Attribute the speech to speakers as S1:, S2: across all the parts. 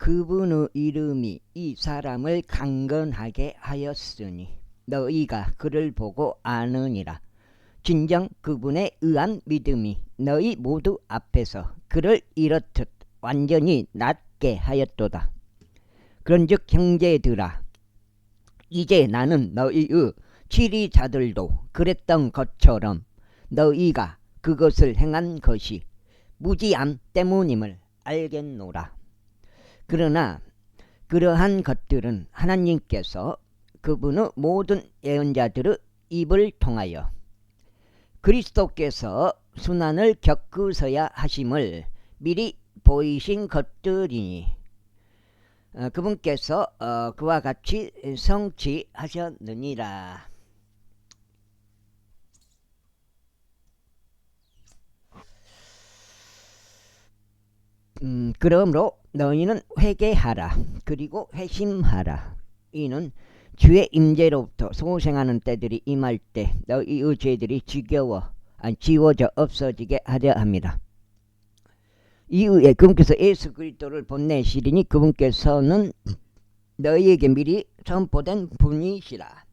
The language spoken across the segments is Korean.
S1: 그분의 이름이 이 사람을 강건하게 하였으니 너희가 그를 보고 아느니라. 진정 그분에 의한 믿음이 너희 모두 앞에서 그를 이렇듯 완전히 낫게 하였도다. 그런즉 형제들아, 이제 나는 너희의 치리자들도 그랬던 것처럼 너희가 그것을 행한 것이 무지함 때문임을 알겠노라. 그러나 그러한 것들은 하나님께서 그분의 모든 예언자들의 입을 통하여 그리스도께서 순환을 겪으셔야 하심을 미리 보이신 것들이니 그분께서 그와 같이 성취하셨느니라. 그러므로 너희는 회개하라. 그리고 회심하라. 이는 주의 임재로부터 소생하는 때들이 임할 때 너희의 죄들이 지워져 없어지게 하려 합니다. 이후에 그분께서 예수 그리스도를 보내시리니 그분께서는 너희에게 미리 선포된 분이시라.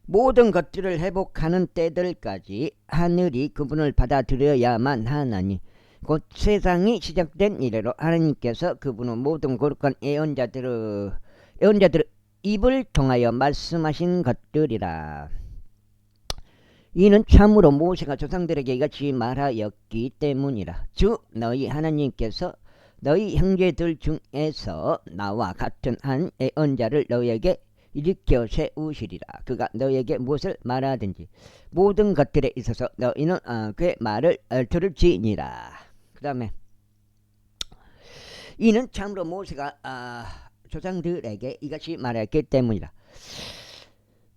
S1: 모든 것들을 회복하는 때들까지 하늘이 그분을 받아들여야만 하나니 곧 세상이 시작된 이래로 하나님께서 그분의 모든 거룩한 예언자들의 입을 통하여 말씀하신 것들이라. 이는 참으로 모세가 조상들에게 이같이 말하였기 때문이라. 주 너희 하나님께서 너희 형제들 중에서 나와 같은 한 예언자를 너희에게 일으켜 세우시리라. 그가 너희에게 무엇을 말하든지 모든 것들에 있어서 너희는 그의 말을 들을지니라. 그 다음에 이는 참으로 모세가 조상들에게 이같이 말했기 때문이라.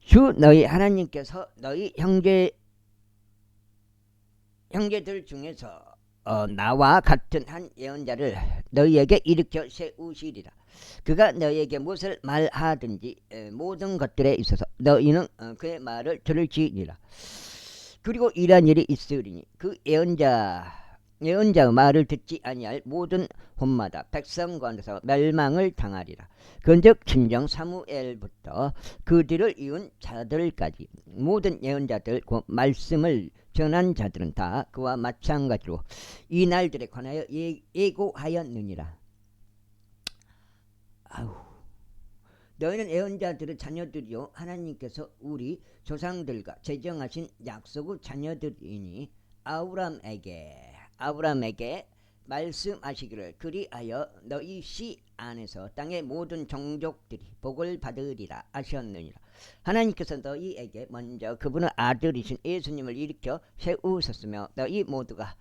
S1: 주 너희 하나님께서 너희 형제들 중에서 나와 같은 한 예언자를 너희에게 일으켜 세우시리라. 그가 너희에게 무엇을 말하든지 모든 것들에 있어서 너희는 그의 말을 들을지니라. 그리고 이러한 일이 있으리니 그 예언자의 말을 듣지 아니할 모든 혼마다 백성 가운데서 멸망을 당하리라. 그런즉 친정 사무엘부터 그들을 이은 자들까지 모든 예언자들 그 말씀을 전한 자들은 다 그와 마찬가지로 이 날들에 관하여 예고하였느니라. 너희는 예언자들의 자녀들이요 하나님께서 우리 조상들과 제정하신 약속의 자녀들이니 아브라함에게 말씀하시기를 그리하여 너희 씨 안에서 땅의 모든 종족들이 복을 받으리라 하셨느니라. 하나님께서 너희에게 먼저 그분의 아들이신 예수님을 일으켜 세우셨으며 너희 모두가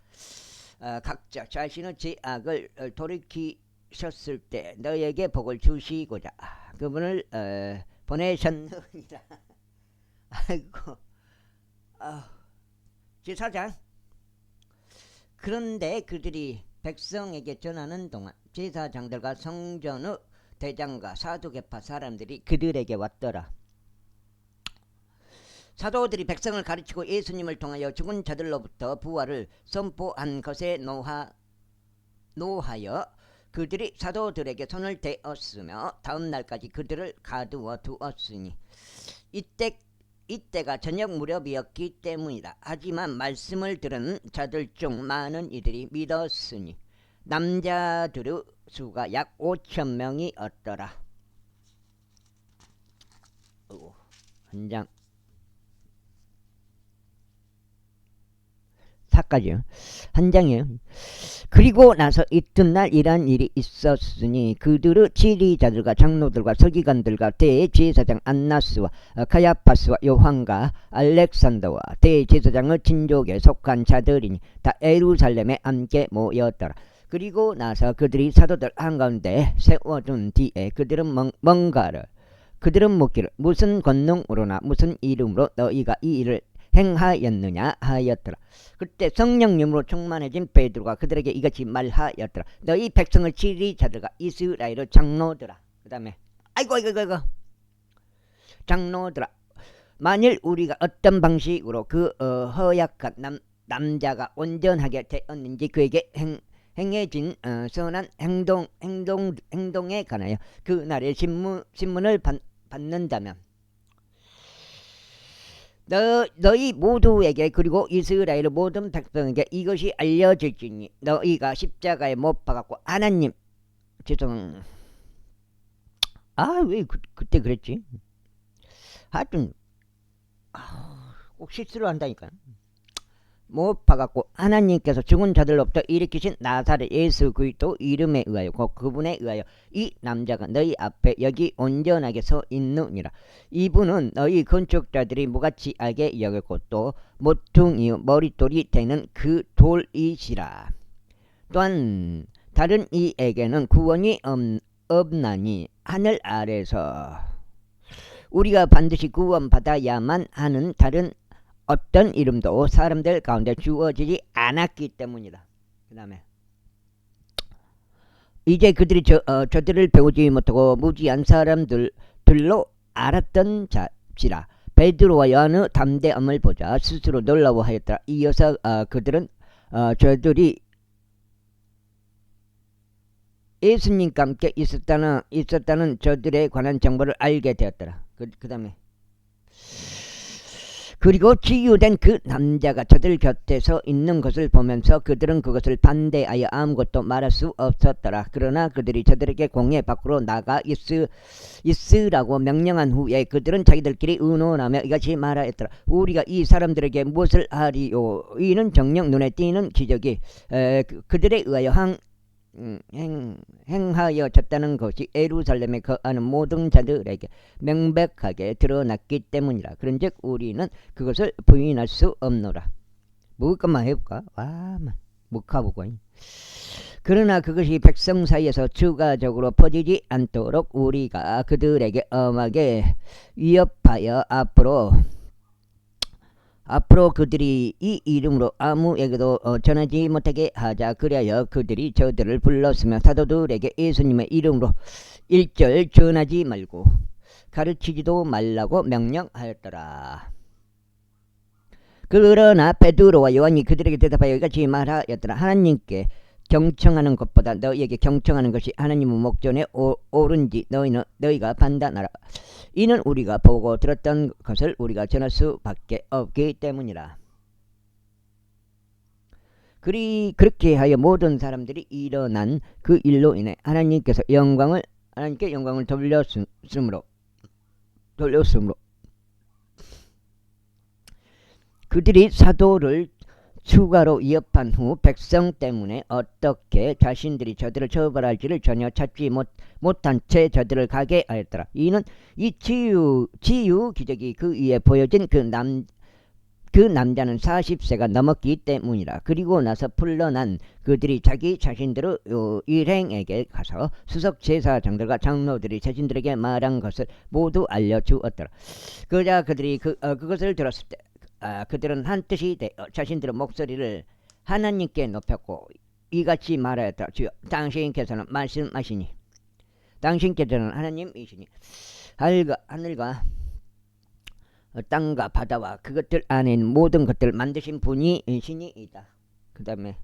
S1: 각자 자신의 죄악을 돌이키셨을 때 너희에게 복을 주시고자 그분을 보내셨느니라. 아이고, 제사장. 그런데 그들이 백성에게 전하는 동안 제사장들과 성전의 대장과 사두개파 사람들이 그들에게 왔더라. 사도들이 백성을 가르치고 예수님을 통하여 죽은 자들로부터 부활을 선포한 것에 노하여 그들이 사도들에게 손을 대었으며 다음 날까지 그들을 가두어 두었으니 이때가 저녁 무렵이었기 때문이다. 하지만 말씀을 들은 자들 중 많은 이들이 믿었으니 남자들의 수가 약 5,000명이었더라. 한 장. 4까지요. 한 장이에요. 그리고 나서 이튿날 이러한 일이 있었으니 그들의 지리자들과 장로들과 서기관들과 대제사장 안나스와 가야파스와 요한과 알렉산더와 대제사장의 친족에 속한 자들이니 다 예루살렘에 함께 모였더라. 그리고 나서 그들이 사도들 한가운데 세워둔 뒤에 그들은 묻기를 무슨 권능으로나 무슨 이름으로 너희가 이 일을 행하였느냐 하였더라. 그때 성령님으로 충만해진 베드로가 그들에게 이같이 말하였더라. 너희 백성의 지리자들과 이스라엘의 장로들아. 그 다음에 아이고 장로들아, 만일 우리가 어떤 방식으로 그 허약한 남자가 온전하게 되었는지 그에게 행해진 선한 행동에 관하여 그 날의 신문을 받는다면 너희 모두에게 그리고 이스라엘 모든 백성에게 이것이 알려질지니 너희가 십자가에 못 박았고 하나님 왜 그때 그랬지? 하여튼 꼭 실수를 한다니까. 못 박았고 하나님께서 죽은 자들로부터 일으키신 나사렛 예수 그리스도 이름에 의하여 그분에 의하여 이 남자가 너희 앞에 여기 온전하게 서 있느니라. 이분은 너희 건축자들이 무가치 알게 여겼고 또 모퉁이의 머릿돌이 되는 그 돌이시라. 또한 다른 이에게는 구원이 없나니 하늘 아래서 우리가 반드시 구원받아야만 하는 다른 어떤 이름도 사람들 가운데 주어지지 않았기 때문이다. 그 다음에 이제 그들이 저들을 배우지 못하고 무지한 사람들로 알았던 자시라. 베드로와 요한의 담대함을 보자 스스로 놀라워하였더라. 이어서 그들은 저들이 예수님과 함께 있었다는 저들에 관한 정보를 알게 되었더라. 그 다음에 그리고 치유된 그 남자가 저들 곁에서 있는 것을 보면서 그들은 그것을 반대하여 아무것도 말할 수 없었더라. 그러나 그들이 저들에게 공회 밖으로 나가 있으라고 명령한 후에 그들은 자기들끼리 의논하며 이같이 말하였더라. 우리가 이 사람들에게 무엇을 하리요? 이는 정녕 눈에 띄는 기적이 그들에 의하여 행하여졌다는 것이 예루살렘에 거하는 모든 자들에게 명백하게 드러났기 때문이라. 그런즉 우리는 그것을 부인할 수 없노라. 먹을 것만 해볼까? 못 가보고. 그러나 그것이 백성 사이에서 추가적으로 퍼지지 않도록 우리가 그들에게 엄하게 위협하여 앞으로 그들이 이 이름으로 아무에게도 전하지 못하게 하자. 그리하여 그들이 저들을 불렀으며 사도들에게 예수님의 이름으로 일절 전하지 말고 가르치지도 말라고 명령하였더라. 그러나 베드로와 요한이 그들에게 대답하여 이같이 말하였더라. 하나님께 경청하는 것보다 너희에게 경청하는 것이 하나님의 목전에 옳은지 너희가 판단하라. 이는 우리가 보고 들었던 것을 우리가 전할 수밖에 없기 때문이라. 그렇게 하여 모든 사람들이 일어난 그 일로 인해 하나님께 영광을 돌렸으므로 그들이 사도를 추가로 위협한 후 백성 때문에 어떻게 자신들이 저들을 처벌할지를 전혀 찾지 못한 채 저들을 가게 하였더라. 이는 이 치유 기적이 그 위에 보여진 그 남자는 40세가 넘었기 때문이라. 그리고 나서 풀려난 그들이 자기 자신들의 일행에게 가서 수석 제사장들과 장로들이 자신들에게 말한 것을 모두 알려주었더라. 그러자 그들이 그것을 들었을 때 그들은 한뜻이 되어 자신들의 목소리를 하나님께 높였고 이같이 말하였더라. 주여, 당신께서는 말씀하시니 당신께서는 하나님이시니 하늘과 땅과 바다와 그것들 안에 있는 모든 것들을 만드신 분이시니이다. 그 다음에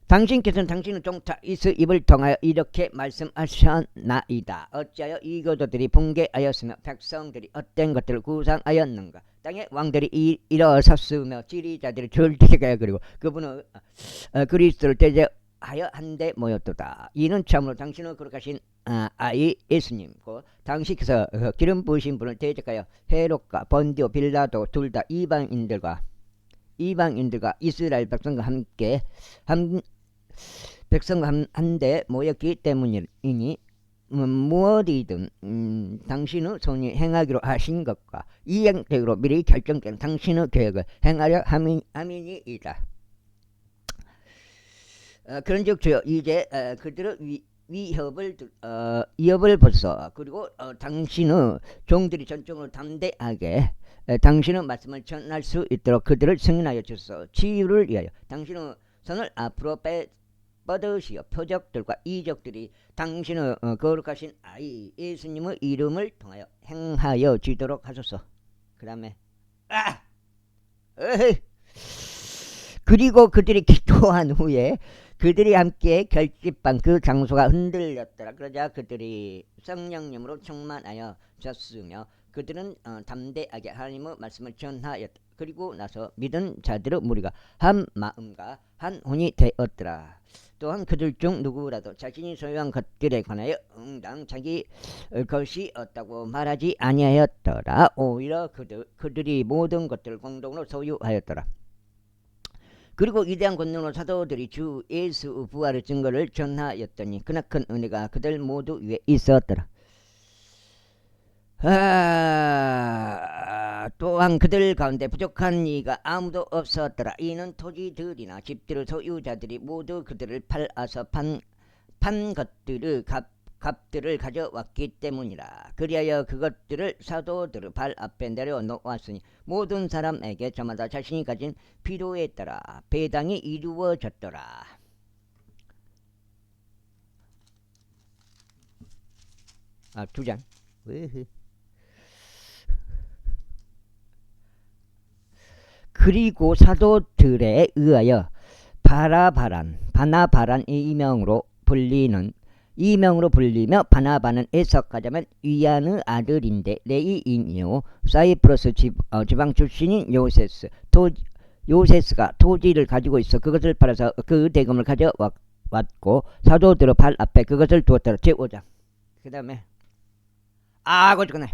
S1: 당신께서는 당신의 종자 이스입을 통하여 이렇게 말씀하셨나이다. 어찌하여 이 교도들이 붕괴하였으며 백성들이 헛된 것들을 구상하였는가. 땅의 왕들이 일어섰으며 지리자들이 절대하여 그리고 그분은 그리스도를 대제하여 한데 모였도다. 이는 참으로 당신의 거룩하신 아이 예수님고 당신께서 기름 부으신 분을 대적하여 헤롯과 번디오 빌라도 둘 다 이방인들과 이스라엘 백성과 함께 한데 모였기 때문이니 무엇이든 당신의 손이 행하기로 하신 것과 이행되기로 미리 결정된 당신의 계획을 행하려 함이니이다. 그런즉 주여 이제 그들의 위협을 벌써 그리고 당신의 종들이 전적으로 담대하게 당신의 말씀을 전할 수 있도록 그들을 승인하여 주소서. 치유를 위하여 당신의 손을 앞으로 뻗으시어 표적들과 이적들이 당신의 거룩하신 아이 예수님의 이름을 통하여 행하여 지도록 하소서. 그 다음에 그리고 그들이 기도한 후에 그들이 함께 결집한 그 장소가 흔들렸더라. 그러자 그들이 성령님으로 충만하여 졌으며 그들은 담대하게 하나님의 말씀을 전하였다. 그리고 나서 믿은 자들의 무리가 한 마음과 한 혼이 되었더라. 또한 그들 중 누구라도 자신이 소유한 것들에 관하여 응당 자기 것이 없다고 말하지 아니하였더라. 오히려 그들이 모든 것들을 공동으로 소유하였더라. 그리고 위대한 권능으로 사도들이 주 예수 부활의 증거를 전하였더니 크나큰 은혜가 그들 모두 위에 있었더라. 또한 그들 가운데 부족한 이가 아무도 없었더라. 이는 토지들이나 집들의 소유자들이 모두 그들을 팔아서 판 것들의 값들을 가져왔기 때문이라. 그리하여 그것들을 사도들의 발 앞에 내려놓았으니 모든 사람에게 저마다 자신이 가진 필요에 따라 배당이 이루어졌더라. 두 장. 그리고 사도들에 의하여 바나바란 이명으로 불리며 바나바는 해석하자면 위안의 아들인데 레이인이요 사이프러스 지방 출신인 요세스가 토지를 가지고 있어 그것을 팔아서 그 대금을 가져왔고 사도들의 발 앞에 그것을 두었더라. 제5장. 그 다음에 그거네.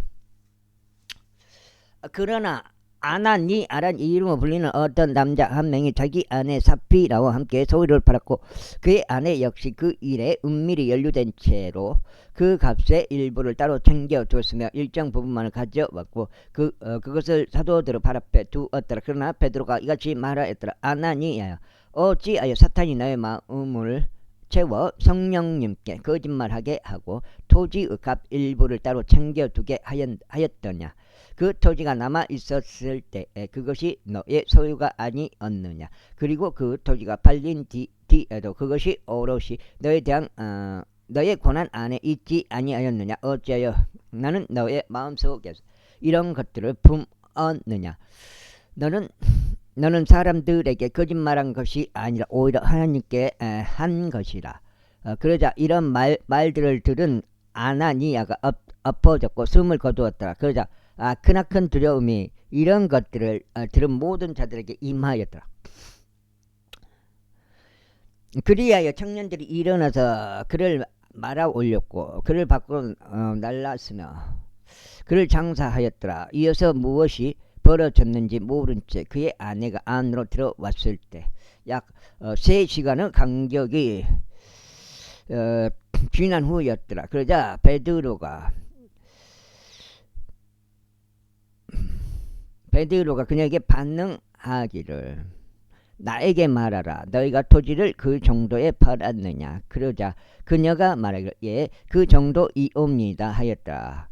S1: 그러나 아란 이름으로 불리는 어떤 남자 한 명이 자기 아내 사피라와 함께 소유를 팔았고 그의 아내 역시 그 일에 은밀히 연루된 채로 그 값의 일부를 따로 챙겨두었으며 일정 부분만을 가져왔고 그것을 사도들의 발 앞에 두었더라. 그러나 베드로가 이같이 말하였더라. 아나니야, 어찌하여 사탄이 너의 마음을 채워 성령님께 거짓말하게 하고 토지의 값 일부를 따로 챙겨두게 하였더냐. 그 토지가 남아 있었을 때에 그것이 너의 소유가 아니었느냐. 그리고 그 토지가 팔린 뒤에도 그것이 오롯이 너에 대한 너의 권한 안에 있지 아니하였느냐. 어찌하여 나는 너의 마음속에서 이런 것들을 품었느냐. 너는 사람들에게 거짓말한 것이 아니라 오히려 하나님께 한 것이라. 그러자 이런 말들을 들은 아나니아가 엎어졌고 숨을 거두었더라. 그러자 크나큰 두려움이 이런 것들을 들은 모든 자들에게 임하였더라. 그리하여 청년들이 일어나서 그를 말아 올렸고 그를 밖으로 날랐으며 그를 장사하였더라. 이어서 무엇이 벌어졌는지 모른 채 그의 아내가 안으로 들어왔을 때 약 3시간의 간격이 지난 후였더라. 그러자 베드로가 그녀에게 반응하기를 나에게 말하라. 너희가 토지를 그 정도에 팔았느냐. 그러자 그녀가 말하기를 예, 그 정도이옵니다 하였다.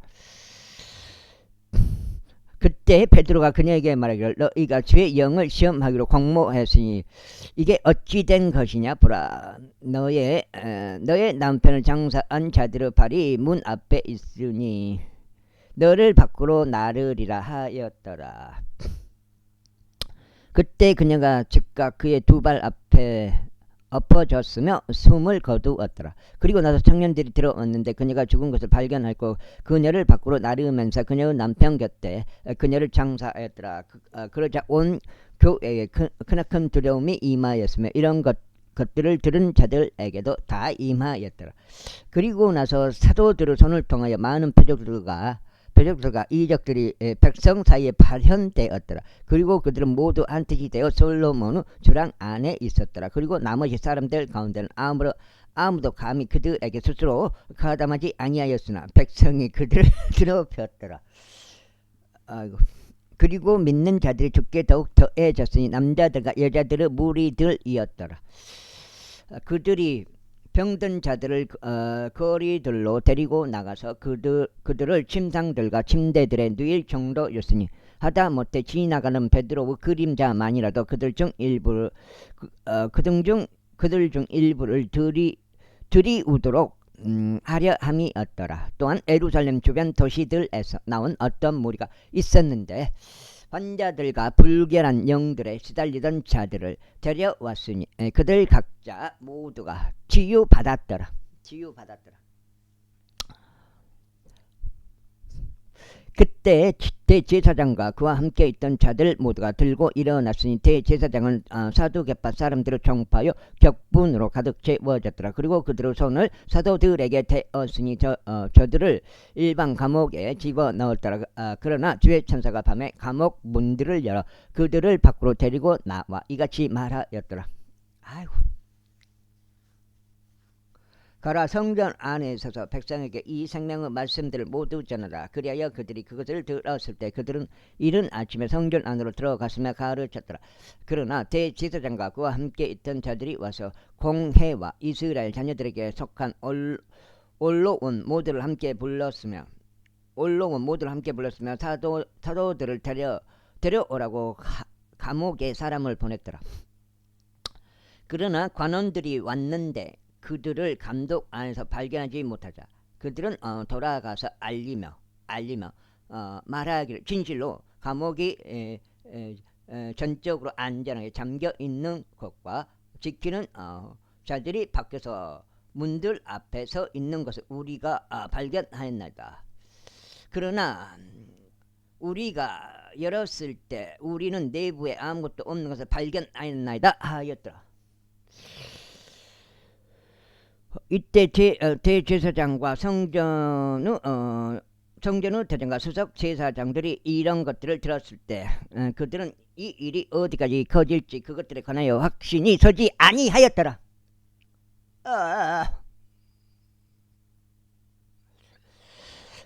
S1: 그때 베드로가 그녀에게 말하기를 너희가 주의 영을 시험하기로 공모했으니 이게 어찌 된 것이냐. 보라, 너의 남편을 장사한 자들의 발이 문 앞에 있으니 너를 밖으로 나르리라 하였더라. 그때 그녀가 즉각 그의 두 발 앞에 엎어졌으며 숨을 거두었더라. 그리고 나서 청년들이 들어왔는데 그녀가 죽은 것을 발견하고 그녀를 밖으로 나르면서 그녀의 남편 곁에 그녀를 장사하였더라. 그러자 온 교회에 크나큰 두려움이 임하였으며 이런 것들을 들은 자들에게도 다 임하였더라. 그리고 나서 사도들의 손을 통하여 많은 표적들과 이적들이 백성 사이에 발현되었더라. 그리고 그들은 모두 한 뜻이 되어 솔로몬의 주랑 안에 있었더라. 그리고 나머지 사람들 가운데는 아무도 감히 그들에게 스스로 가담하지 아니하였으나 백성이 그들을 더럽혔더라. 그리고 믿는 자들이 죽게 더욱 더해졌으니 남자들과 여자들의 무리들이었더라. 그들이 병든 자들을 거리들로 데리고 나가서 그들을 침상들과 침대들에 누일 정도였으니 하다못해 지나가는 베드로의 그림자만이라도 그들 중 일부를 들이우도록 하려 함이었더라. 또한 예루살렘 주변 도시들에서 나온 어떤 무리가 있었는데 환자들과 불결한 영들에 시달리던 자들을 데려왔으니 그들 각자 모두가 치유받았더라. 그때 대제사장과 그와 함께 있던 자들 모두가 들고 일어났으니 대제사장은 사두개파 사람들을 총파하여 격분으로 가득 채워졌더라. 그리고 그들의 손을 사도들에게 대었으니 저들을 일반 감옥에 집어넣었더라. 그러나 주의 천사가 밤에 감옥 문들을 열어 그들을 밖으로 데리고 나와 이같이 말하였더라. 아이고. 가라, 성전 안에 서서 백성에게 이 생명의 말씀들을 모두 전하라. 그리하여 그들이 그것을 들었을 때 그들은 이른 아침에 성전 안으로 들어갔으며 가르쳤더라. 그러나 대제사장과 그와 함께 있던 자들이 와서 공회와 이스라엘 자녀들에게 속한 올로온 모두를 함께 불렀으며 사도들을 데려오라고 감옥에 사람을 보냈더라. 그러나 관원들이 왔는데 그들을 감독 안에서 발견하지 못하자 그들은 돌아가서 알리며 말하기를 진실로 감옥이 전적으로 안전하게 잠겨 있는 것과 지키는 자들이 밖에서 문들 앞에 서 있는 것을 우리가 발견하였나이다. 그러나 우리가 열었을 때 우리는 내부에 아무것도 없는 것을 발견하였나이다 하였더라. 이때 대제사장과 성전의 대장과 수석 제사장들이 이런 것들을 들었을 때 그들은 이 일이 어디까지 커질지 그것들에 관하여 확신이 서지 아니하였더라.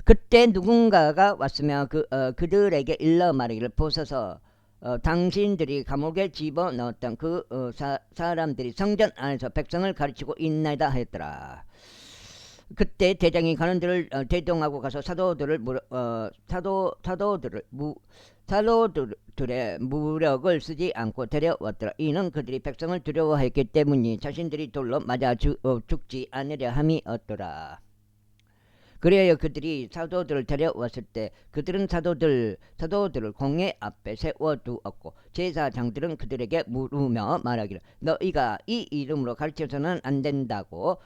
S1: 그때 누군가가 왔으며 그들에게 일러 말하기를 보소서 당신들이 감옥에 집어넣었던 사람들이 성전 안에서 백성을 가르치고 있나이다 하였더라. 그때 대장이 관원들을 대동하고 가서 사도들의 무력을 쓰지 않고 데려왔더라. 이는 그들이 백성을 두려워했기 때문이 자신들이 돌로 맞아 죽지 않으려 함이었더라. 그래야 그들이 사도들을 데려왔을 때 그들은 사도들을 공회 앞에 세워두었고 제사장들은 그들에게 물으며 말하기를 너희가 이 이름으로 가르쳐서는 안 된다고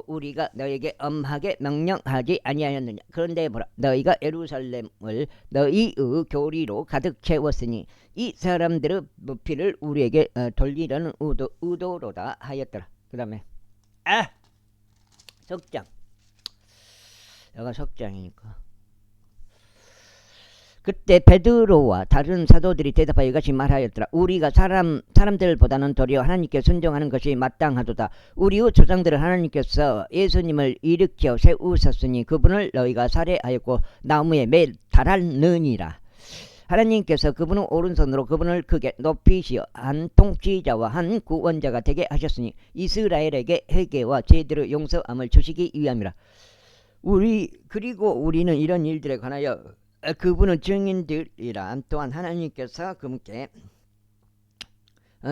S1: 우리가 너에게 엄하게 명령하지 아니하였느냐. 그런데 보라, 너희가 예루살렘을 너희의 교리로 가득 채웠으니 이 사람들의 피를 우리에게 돌리려는 의도로다 하였더라. 그 다음에 석장, 여가 석장이니까. 그때 베드로와 다른 사도들이 대답하여 이같이 말하였더라. 우리가 사람들보다는 도리어 하나님께 순종하는 것이 마땅하도다. 우리의 조상들은 하나님께서 예수님을 일으켜 세우셨으니 그분을 너희가 살해하였고 나무에 매 달았느니라. 하나님께서 그분의 오른손으로 그분을 크게 높이시어 한 통치자와 한 구원자가 되게 하셨으니 이스라엘에게 회개와 죄들의 용서함을 주시기 위함이라. 그리고 우리는 이런 일들에 관하여 그분의 증인들이라. 또한 하나님께서 그분께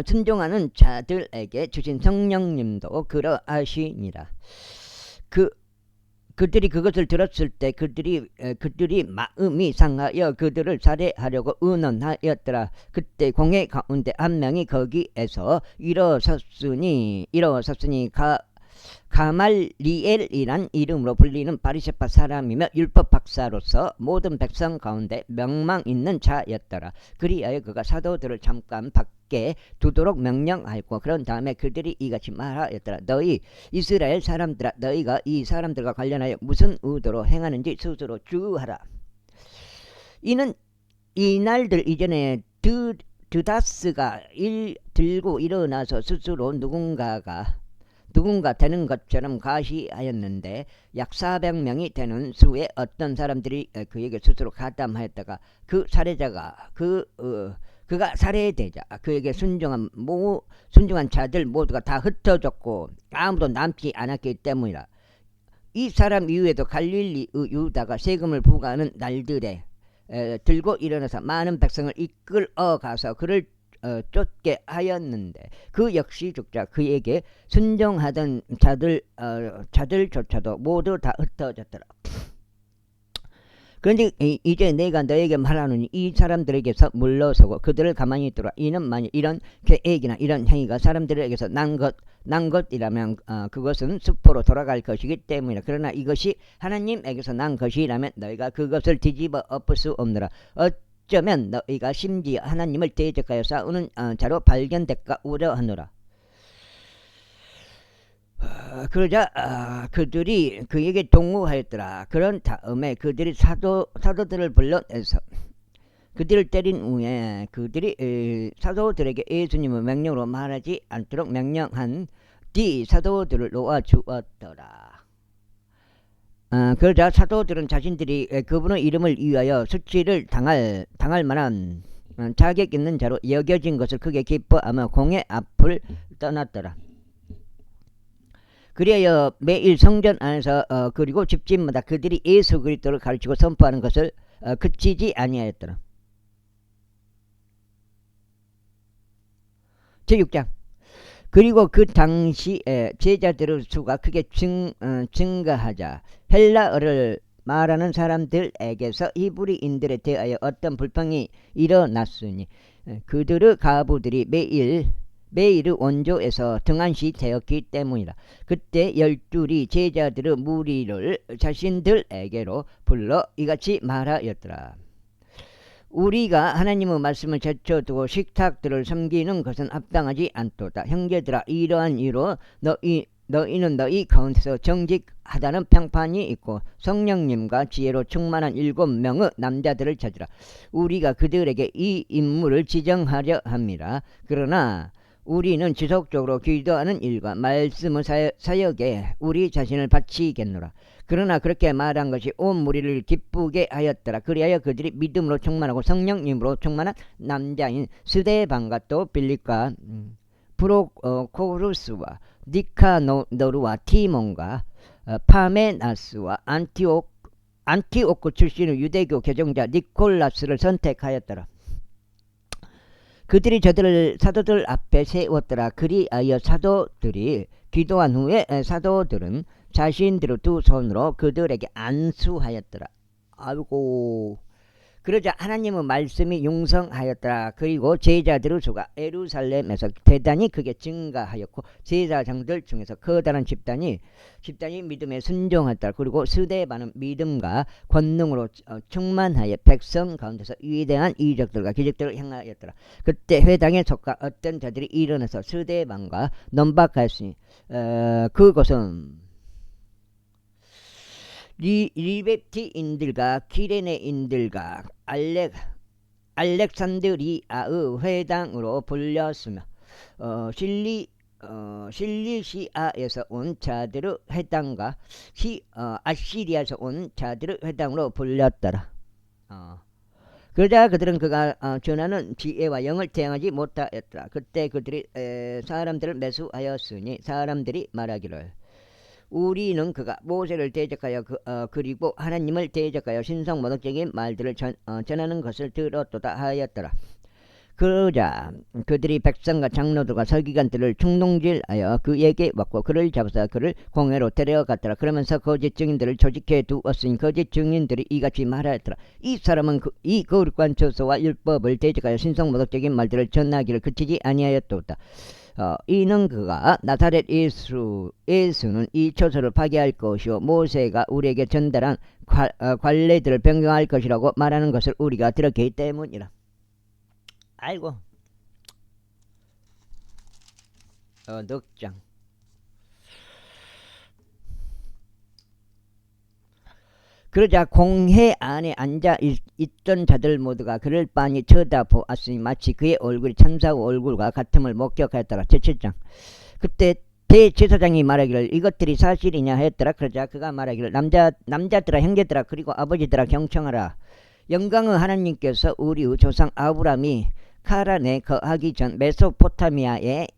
S1: 순종하는 자들에게 주신 성령님도 그러하시니라. 그들이 그것을 들었을 때 그들이 마음이 상하여 그들을 살해하려고 의논하였더라. 그때 공회 가운데 한 명이 거기에서 일어섰으니 가말리엘이란 이름으로 불리는 바리새파 사람이며 율법 박사로서 모든 백성 가운데 명망 있는 자였더라. 그리하여 그가 사도들을 잠깐 밖에 두도록 명령하였고 그런 다음에 그들이 이같이 말하였더라. 너희 이스라엘 사람들아, 너희가 이 사람들과 관련하여 무슨 의도로 행하는지 스스로 주하라. 이는 이날들 이전에 드다스가 들고 일어나서 스스로 누군가 되는 것처럼 가시하였는데 약 400명이 되는 수의 어떤 사람들이 그에게 스스로 가담하였다가 그 살해자가 그가 살해되자 그에게 순종한 자들 모두가 다 흩어졌고 아무도 남지 않았기 때문이라. 이 사람 이후에도 갈릴리 유다가 세금을 부과하는 날들에 들고 일어나서 많은 백성을 이끌어 가서 그를 쫓게 하였는데 그 역시 죽자 그에게 순종하던 자들조차도 모두 다 흩어졌더라. 그런데 이제 내가 너에게 말하노니 이 사람들에게서 물러서고 그들을 가만히 있더라. 이는 만일 이런 계획이나 이런 행위가 사람들에게서 난 것이라면 그것은 수포로 돌아갈 것이기 때문이라. 그러나 이것이 하나님에게서 난 것이라면 너희가 그것을 뒤집어 엎을 수 없느라. 어쩌면 너희가 심지어 하나님을 대적하여 싸우는 자로 발견될까 우려하노라. 그러자 그들이 그에게 동무하였더라. 그런 다음에 그들이 사도들을 불러내서 그들을 때린 후에 그들이 사도들에게 예수님의 명령으로 말하지 않도록 명령한 뒤 사도들을 놓아주었더라. 그러자 사도들은 자신들이 그분의 이름을 위하여 수치를 당할 만한 자격 있는 자로 여겨진 것을 크게 기뻐하며 공회 앞을 떠났더라. 그리하여 매일 성전 안에서 그리고 집집마다 그들이 예수 그리스도를 가르치고 선포하는 것을 그치지 아니하였더라. 제6장. 그리고 그 당시에 제자들의 수가 크게 증가하자 헬라어를 말하는 사람들에게서 히브리인들에 대하여 어떤 불평이 일어났으니 그들의 가부들이 매일의 원조에서 등한시 되었기 때문이다. 그때 12이 제자들의 무리를 자신들에게로 불러 이같이 말하였더라. 우리가 하나님의 말씀을 제쳐두고 식탁들을 섬기는 것은 합당하지 않도다. 형제들아, 이러한 이유로 너희는 너희 가운데서 정직하다는 평판이 있고 성령님과 지혜로 충만한 7명의 남자들을 찾으라. 우리가 그들에게 이 임무를 지정하려 합니다. 그러나 우리는 지속적으로 기도하는 일과 말씀의 사역에 우리 자신을 바치겠노라. 그러나 그렇게 말한 것이 온 무리를 기쁘게 하였더라. 그리하여 그들이 믿음으로 충만하고 성령님으로 충만한 남자인 스데반과 또 빌립과 프로코루스와 니카노르와 티몬과 파메나스와 안티오크 출신의 유대교 개종자 니콜라스를 선택하였더라. 그들이 저들을 사도들 앞에 세웠더라. 그리하여 사도들이 기도한 후에 사도들은 자신들의 두 손으로 그들에게 안수하였더라. 아이고. 그러자 하나님의 말씀이 융성하였더라. 그리고 제자들의 수가 예루살렘에서 대단히 크게 증가하였고 제사장들 중에서 커다란 집단이 믿음에 순종하였더라. 그리고 스데반은 믿음과 권능으로 충만하여 백성 가운데서 위대한 이적들과 기적들을 행하였더라. 그때 회당에 속한 어떤 자들이 일어나서 스데반과 논박하였으니 그곳은 리베티인들과 키레네인들과 알렉산드리아의 회당으로 불렸으며 실리시아에서 온 자들의 회당과 아시리아에서 온 자들의 회당으로 불렸더라. 그러자 그들은 그가 전하는 지혜와 영을 대항하지 못하였더라. 그때 그들이 사람들을 매수하였으니 사람들이 말하기를 우리는 그가 모세를 대적하여 그리고 하나님을 대적하여 신성모독적인 말들을 전하는 것을 들었도다 하였더라. 그러자 그들이 백성과 장로들과 서기관들을 충동질하여 그에게 왔고 그를 잡아서 그를 공회로 데려갔더라. 그러면서 거짓 증인들을 조직해 두었으니 거짓 증인들이 이같이 말하였더라. 이 사람은 이 거룩한 처소와 율법을 대적하여 신성모독적인 말들을 전하기를 그치지 아니하였도다. 이는 그가 나사렛 예수는 이 처소를 파괴할 것이요 모세가 우리에게 전달한 관례들을 변경할 것이라고 말하는 것을 우리가 들었기 때문이라. 아이고. 넉장. 그러자 공회 안에 앉아 있던 자들 모두가 그를 빤히 쳐다보았으니 마치 그의 얼굴이 천사의 얼굴과 같음을 목격하였더라. 제7장. 그때 대제사장이 말하기를 이것들이 사실이냐 하였더라. 그러자 그가 말하기를 남자들아 형제들아 그리고 아버지들아 경청하라. 영광의 하나님께서 우리의 조상 아브라함이 카란에 거하기 전 메소포타미아에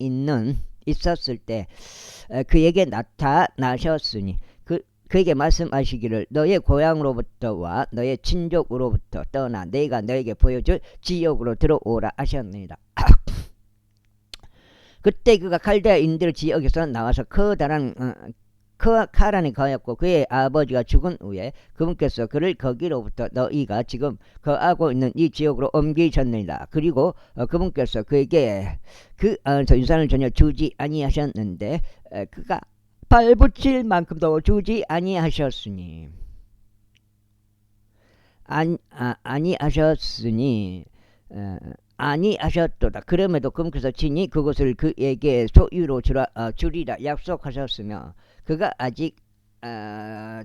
S1: 있었을 때 그에게 나타나셨으니 그에게 말씀하시기를 너의 고향으로부터와 너의 친족으로부터 떠나 내가 너에게 보여줄 지역으로 들어오라 하셨습니다. 그때 그가 칼데아인들 지역에서 나와서 커다란 카란에 거였고 그의 아버지가 죽은 후에 그분께서 그를 거기로부터 너희가 지금 거하고 있는 이 지역으로 옮기셨느니라. 그리고 그분께서 그에게 그 안에서 유산을 전혀 주지 아니하셨는데 그가 발붙일 만큼도 주지 아니하셨으니 아니하셨도다. 그럼에도 그분께서 친히 그것을 그에게 소유로 주리라 약속하셨으며 그가 아직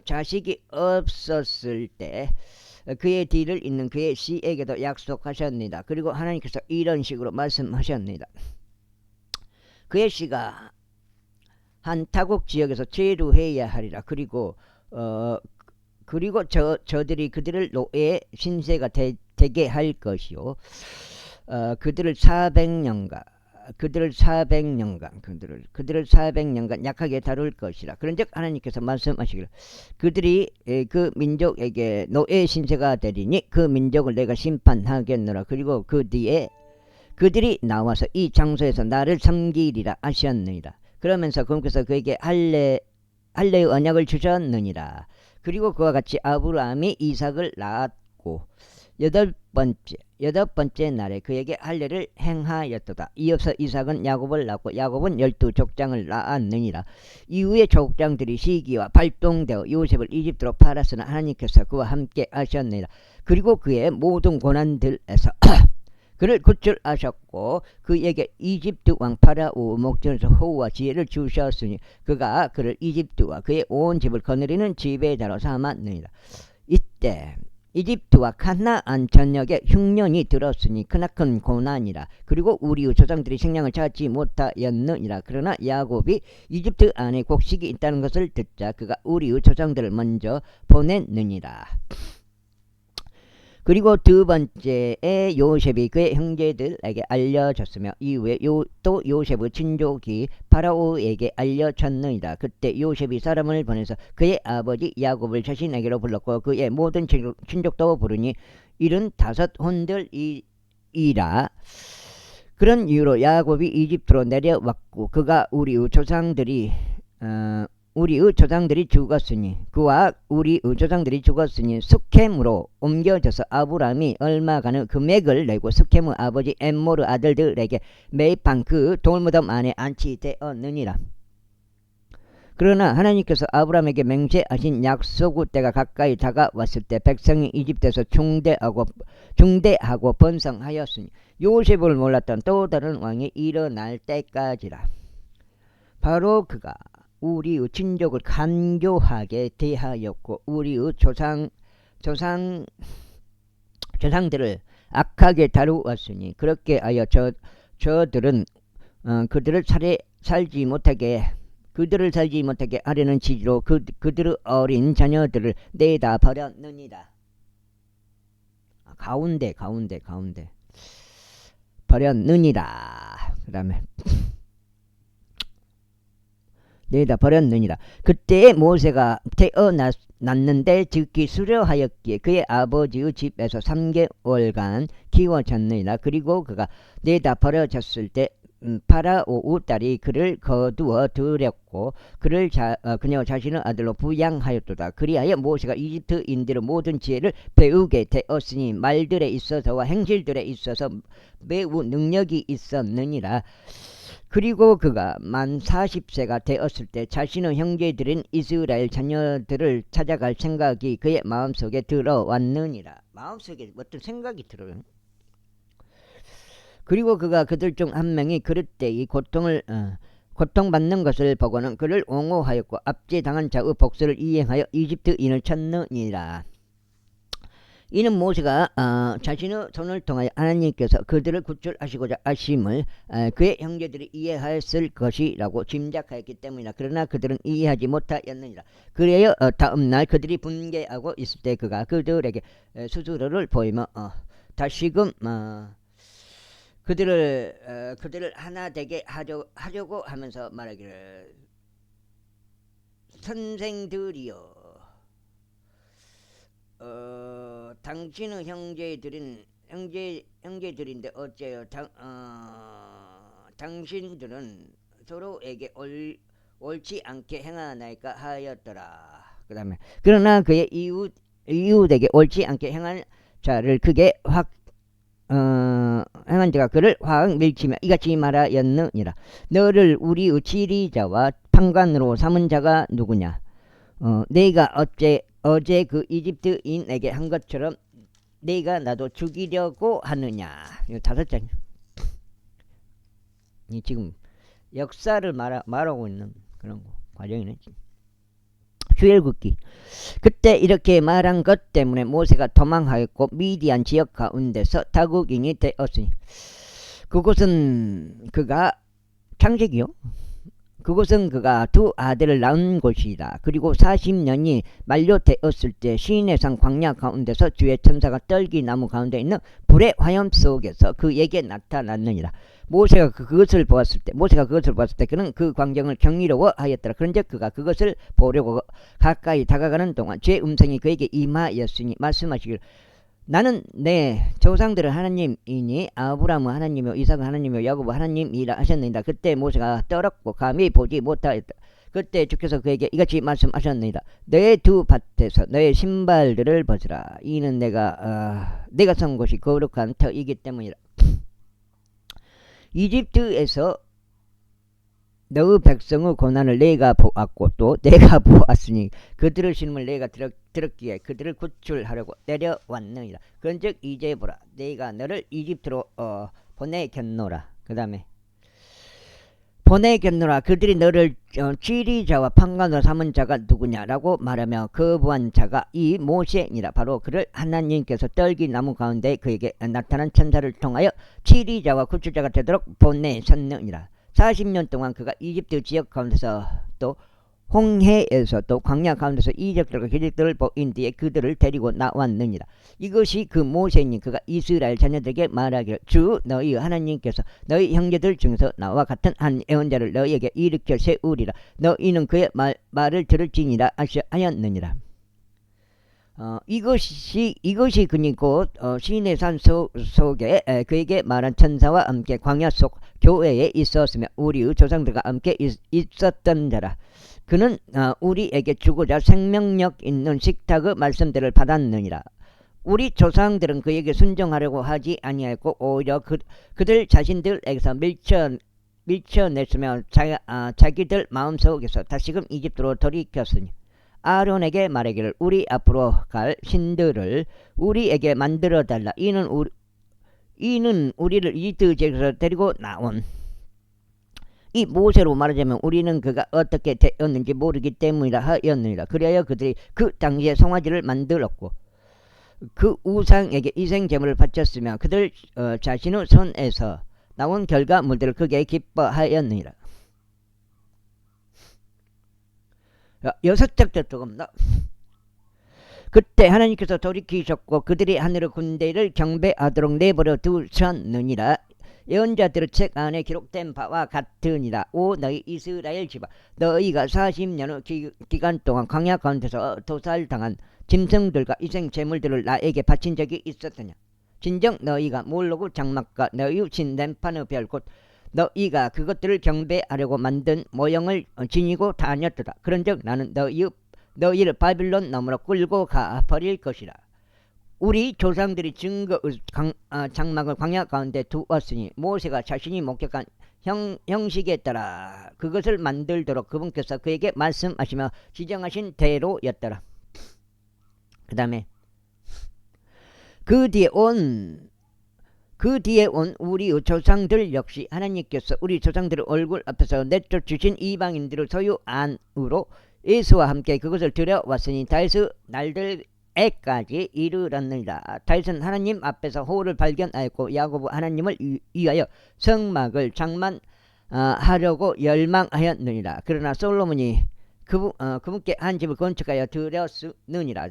S1: 자식이 없었을 때 그의 뒤를 잇는 그의 씨에게도 약속하셨습니다. 그리고 하나님께서 이런 식으로 말씀하셨습니다. 그의 씨가 한 타국 지역에서 체류해야 하리라. 그리고 저들이 그들을 노예 신세가 되게 할 것이요. 그들을 400년간 약하게 다룰 것이라. 그런즉 하나님께서 말씀하시기를 그들이 그 민족에게 노예 신세가 되리니 그 민족을 내가 심판하겠노라. 그리고 그 뒤에 그들이 나와서 이 장소에서 나를 섬기리라 하셨느니라. 그러면서 그분께서 그에게 할례의 언약을 주셨느니라. 그리고 그와 같이 아브라함이 이삭을 낳았고 여덟 번째 날에 그에게 할례를 행하였도다. 이어서 이삭은 야곱을 낳고 야곱은 12족장을 낳았느니라. 이후에 족장들이 시기와 발동되어 요셉을 이집트로 팔았으나 하나님께서 그와 함께 하셨느니라. 그리고 그의 모든 고난들에서 그를 구출하셨고 그에게 이집트 왕 파라오 목전에서 호우와 지혜를 주셨으니 그가 그를 이집트와 그의 온 집을 거느리는 지배자로 삼았느니라. 이때 이집트와 가나안 전역에 흉년이 들었으니 크나큰 고난이라. 그리고 우리의 조상들이 식량을 찾지 못하였느니라. 그러나 야곱이 이집트 안에 곡식이 있다는 것을 듣자 그가 우리의 조상들을 먼저 보냈느니라. 그리고 두 번째에 요셉이 그의 형제들에게 알려졌으며 이후에 또 요셉의 친족이 파라오에게 알려졌느니라. 그때 요셉이 사람을 보내서 그의 아버지 야곱을 자신에게로 불렀고 그의 모든 친족도 부르니 75혼들이라. 그런 이유로 야곱이 이집트로 내려왔고 그가 우리의 조상들이 죽었으니 그와 우리의 조상들이 죽었으니 스켐으로 옮겨져서 아브라함이 얼마간의 금액을 내고 스켐의 아버지 엠모르 아들들에게 매입한 그 돌무덤 안에 안치되었느니라. 그러나 하나님께서 아브라함에게 맹세하신 약속의 때가 가까이 다가왔을 때 백성이 이집트에서 중대하고 번성하였으니 요셉을 몰랐던 또 다른 왕이 일어날 때까지라. 바로 그가 우리의 친족을 간교하게 대하였고 우리의 조상들을 악하게 다루었으니 그렇게 하여 저들은 그들을 살지 못하게 하려는 취지로 그들의 어린 자녀들을 내다 버렸느니라. 가운데 버렸느니라. 그 다음에 내다 버렸느니라. 그때에 모세가 태어났는데 즉기 수료하였기에 그의 아버지의 집에서 3개월간 키워졌느니라. 그리고 그가 내다 버려졌을 때 파라오의 딸이 그를 거두어 들였고 그를 그녀 자신의 아들로 부양하였도다. 그리하여 모세가 이집트인들의 모든 지혜를 배우게 되었으니 말들에 있어서와 행실들에 있어서 매우 능력이 있었느니라. 그리고 그가 만 40세가 되었을 때 자신의 형제들인 이스라엘 자녀들을 찾아갈 생각이 그의 마음속에 들어왔느니라. 마음속에 어떤 생각이 들어요. 그리고 그가 그들 중 한 명이 그릇되이 고통받는 것을 보고는 그를 옹호하였고 압제당한 자의 복수를 이행하여 이집트인을 쳤느니라. 이는 모세가 자신의 손을 통하여 하나님께서 그들을 구출하시고자 하심을 그의 형제들이 이해하였을 것이라고 짐작하였기 때문이라. 그러나 그들은 이해하지 못하였느니라. 그래야 다음날 그들이 분개하고 있을 때 그가 그들에게 스스로를 보이며 다시금 그들을 하나 되게 하려고 하면서 말하기를 선생들이여 당신의 형제들인데 어째요 당신들은 서로에게 옳지 않게 행하나이까 하였더라. 그 다음에 그러나 그의 이웃에게 옳지 않게 행한 자를 그게 행한 자가 그를 화학 밀치며 이같이 말하였느니라. 너를 우리의 치리자와 판관으로 삼은 자가 누구냐? 내가 어제 그 이집트인에게 한 것처럼 내가 나도 죽이려고 하느냐. 이거 5장. 이 지금 역사를 말하고 있는 그런 과정이네. 출애굽기. 그때 이렇게 말한 것 때문에 모세가 도망하였고 미디안 지역 가운데서 타국인이 되었으니 그곳은 그가 창세기요. 그곳은 그가 2 아들을 낳은 곳이다. 그리고 40년이 만료되었을 때 시인의 산 광야 가운데서 주의 천사가 떨기나무 가운데 있는 불의 화염 속에서 그에게 나타났느니라. 모세가 그것을 보았을 때 그는 그 광경을 경이로워하였더라. 그런즉 그가 그것을 보려고 가까이 다가가는 동안 주의 음성이 그에게 임하였으니 말씀하시기를 나는 내 조상들의 하나님이니 아브라함은 하나님이요 이삭은 하나님이요 야곱은 하나님이라 하셨느니라. 그때 모세가 떨었고 감히 보지 못하였다. 그때 주께서 그에게 이같이 말씀하셨느니라. 너의 2 밭에서 너의 신발들을 벗으라. 이는 내가 선 곳이 거룩한 터이기 때문이라. 이집트에서 너의 백성의 고난을 내가 보았고 또 내가 보았으니 그들의 신음을 내가 들었기에 그들을 구출하려고 내려왔느니라. 그런즉 이제 보라 내가 너를 이집트로 보내겠노라. 그 다음에 보내겠노라. 그들이 너를 치리자와 판관으로 삼은 자가 누구냐라고 말하며 거부한 자가 이 모세니라. 바로 그를 하나님께서 떨기나무 가운데 그에게 나타난 천사를 통하여 치리자와 구출자가 되도록 보내셨느니라. 40년 동안 그가 이집트 지역 가운데서 또 홍해에서 또 광야 가운데서 이적들과 기적들을 보인 뒤에 그들을 데리고 나왔느니라. 이것이 그 모세니 그가 이스라엘 자녀들에게 말하기를 주 너희 하나님께서 너희 형제들 중에서 나와 같은 한 예언자를 너희에게 일으켜 세우리라. 너희는 그의 말을 들을지니라 하였느니라. 이것이 그니 곧 시내 산 속에 그에게 말한 천사와 함께 광야 속 교회에 있었으며 우리의 조상들과 함께 있었던 자라. 그는 우리에게 주고자 생명력 있는 식탁의 말씀들을 받았느니라. 우리 조상들은 그에게 순종하려고 하지 아니하였고 오히려 그들 자신들에게서 밀쳐냈으며 자기들 마음속에서 다시금 이집트로 돌이켰으니 아론에게 말하기를 우리 앞으로 갈 신들을 우리에게 만들어 달라. 이는 우리를 이집트 지역에서 데리고 나온 이 모세로 말하자면 우리는 그가 어떻게 되었는지 모르기 때문이라 하였느니라. 그래야 그들이 그 당시에 송아지를 만들었고 그 우상에게 희생제물을 바쳤으며 그들 자신의 손에서 나온 결과물들을 크게 기뻐하였느니라. 6절째 조금 더. 그때 하나님께서 돌이키셨고 그들이 하늘의 군대를 경배하도록 내버려 두셨느니라. 예언자들의 책 안에 기록된 바와 같으니라. 오 너희 이스라엘 집아 너희가 40년의 기간 동안 광야 가운데서 도살당한 짐승들과 희생 제물들을 나에게 바친 적이 있었느냐. 진정 너희가 몰로고 장막과 너희 진단판의 별 곧 너희가 그것들을 경배하려고 만든 모형을 지니고 다녔도다. 그런즉 나는 너희를 바빌론 너머로 끌고 가버릴 것이라. 우리 조상들이 증거 장막을 광야 가운데 두었으니 모세가 자신이 목격한 형식에 따라 그것을 만들도록 그분께서 그에게 말씀하시며 지정하신 대로였더라. 그 다음에 그 뒤에 온 우리 조상들 역시 하나님께서 우리 조상들의 얼굴 앞에서 내쫓으신 이방인들의 소유 안으로 예수와 함께 그것을 들여왔으니 다윗의 날들에까지 이르렀느니라. 다윗은 하나님 앞에서 호를 발견하였고 야곱은 하나님을 위하여 성막을 장만하려고 열망하였느니라. 그러나 솔로몬이 그분께 한 집을 건축하여 드렸느니라.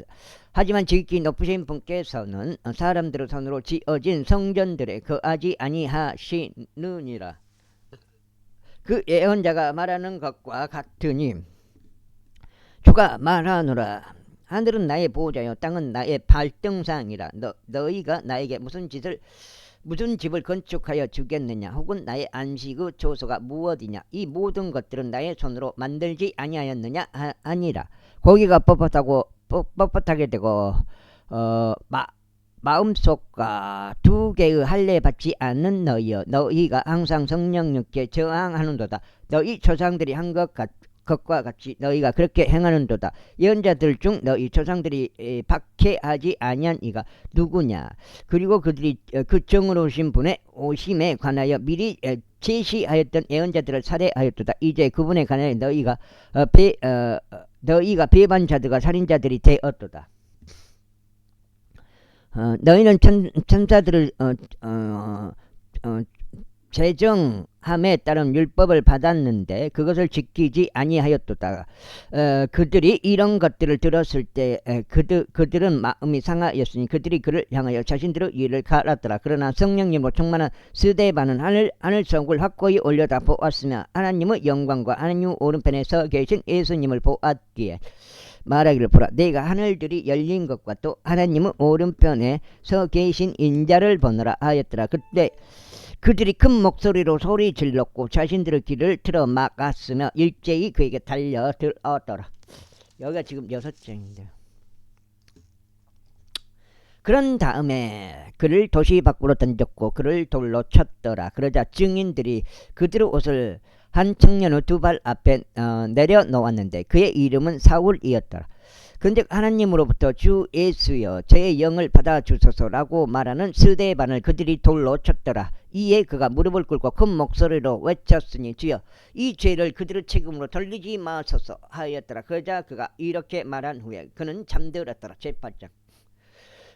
S1: 하지만 지극히 높으신 분께서는 사람들의 손으로 지어진 성전들에 거하지 아니하시느니라. 그 예언자가 말하는 것과 같으니 주가 말하노라. 하늘은 나의 보호자요 땅은 나의 발등상이라. 너희가 나에게 무슨 짓을 무슨 집을 건축하여 주겠느냐 혹은 나의 안식의 조소가 무엇이냐 이 모든 것들은 나의 손으로 만들지 아니하였느냐 아니라 고기가 뻣뻣하게 되고 마음속과 두 개의 할례 받지 않는 너희여 너희가 항상 성령님께 저항하는도다. 너희 조상들이 한 것과 같이 너희가 그렇게 행하는도다. 예언자들 중 너희 조상들이 박해하지 아니한 이가 누구냐. 그리고 그들이 그 정의로우신 분의 오심에 관하여 미리 제시하였던 예언자들을 살해하였도다. 이제 그분에 관하여 너희가 배반자들과 살인자들이 되었도다. 너희는 천사들을 제정함에 따른 율법을 받았는데 그것을 지키지 아니하였도다. 그들이 이런 것들을 들었을 때 그들은 마음이 상하였으니 그들이 그를 향하여 자신들의 일을 갈았더라. 그러나 성령님으로 충만한 스데반은 하늘 성을 확고히 올려다 보았으며 하나님의 영광과 하나님의 오른편에 서 계신 예수님을 보았기에 말하기를 보라 내가 하늘들이 열린 것과 또 하나님의 오른편에 서 계신 인자를 보느라 하였더라. 그때 그들이 큰 목소리로 소리 질렀고 자신들의 길을 틀어 막았으며 일제히 그에게 달려들었더라. 여기가 지금 6장인데요. 그런 다음에 그를 도시 밖으로 던졌고 그를 돌로 쳤더라. 그러자 증인들이 그들의 옷을 한 청년의 두 발 앞에 내려놓았는데 그의 이름은 사울이었더라. 근즉 하나님으로부터 주 예수여 제 영을 받아주소서라고 말하는 스데반을 그들이 돌로 쳤더라. 이에 그가 무릎을 꿇고 큰 목소리로 외쳤으니 주여 이 죄를 그들의 책임으로 돌리지 마소서 하였더라. 그러자 그가 이렇게 말한 후에 그는 잠들었더라. 제8장.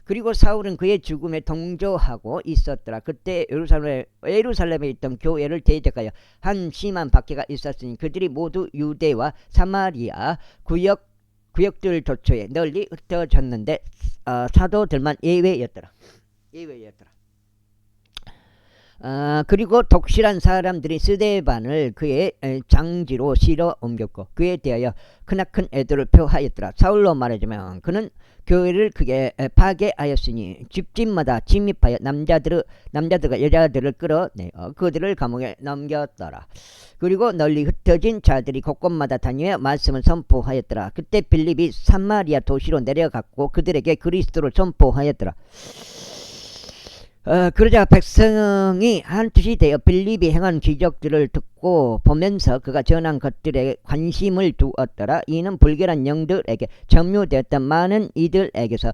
S1: 그리고 사울은 그의 죽음에 동조하고 있었더라. 그때 예루살렘에 있던 교회를 대적하여 한 심한 박해가 있었으니 그들이 모두 유대와 사마리아 구역들 도처에 널리 흩어졌는데 사도들만 예외였더라. 그리고 독실한 사람들이 스데반을 그의 장지로 실어 옮겼고 그에 대하여 크나큰 애도를 표하였더라. 사울로 말하자면 그는 교회를 크게 파괴하였으니 집집마다 침입하여 남자들과 여자들을 끌어내어 그들을 감옥에 넘겼더라. 그리고 널리 흩어진 자들이 곳곳마다 다니며 말씀을 선포하였더라. 그때 빌립이 사마리아 도시로 내려갔고 그들에게 그리스도를 선포하였더라. 그러자 백성이 한뜻이 되어 빌립이 행한 기적들을 듣고 보면서 그가 전한 것들에 관심을 두었더라. 이는 불결한 영들에게 점유되었던 많은 이들에게서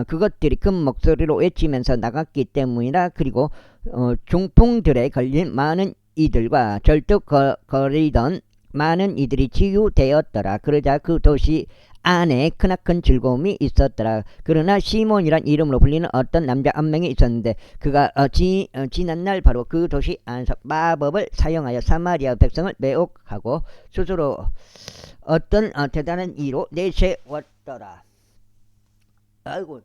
S1: 그것들이 큰 목소리로 외치면서 나갔기 때문이라. 그리고 중풍들에 걸린 많은 이들과 절뚝거리던 많은 이들이 치유되었더라. 그러자 그 도시 안에 크나큰 즐거움이 있었더라. 그러나 시몬이란 이름으로 불리는 어떤 남자 한 명이 있었는데 그가 지난날 바로 그 도시 안에서 마법을 사용하여 사마리아 백성을 매혹하고 스스로 어떤 대단한 이로 내세웠더라. 아이고.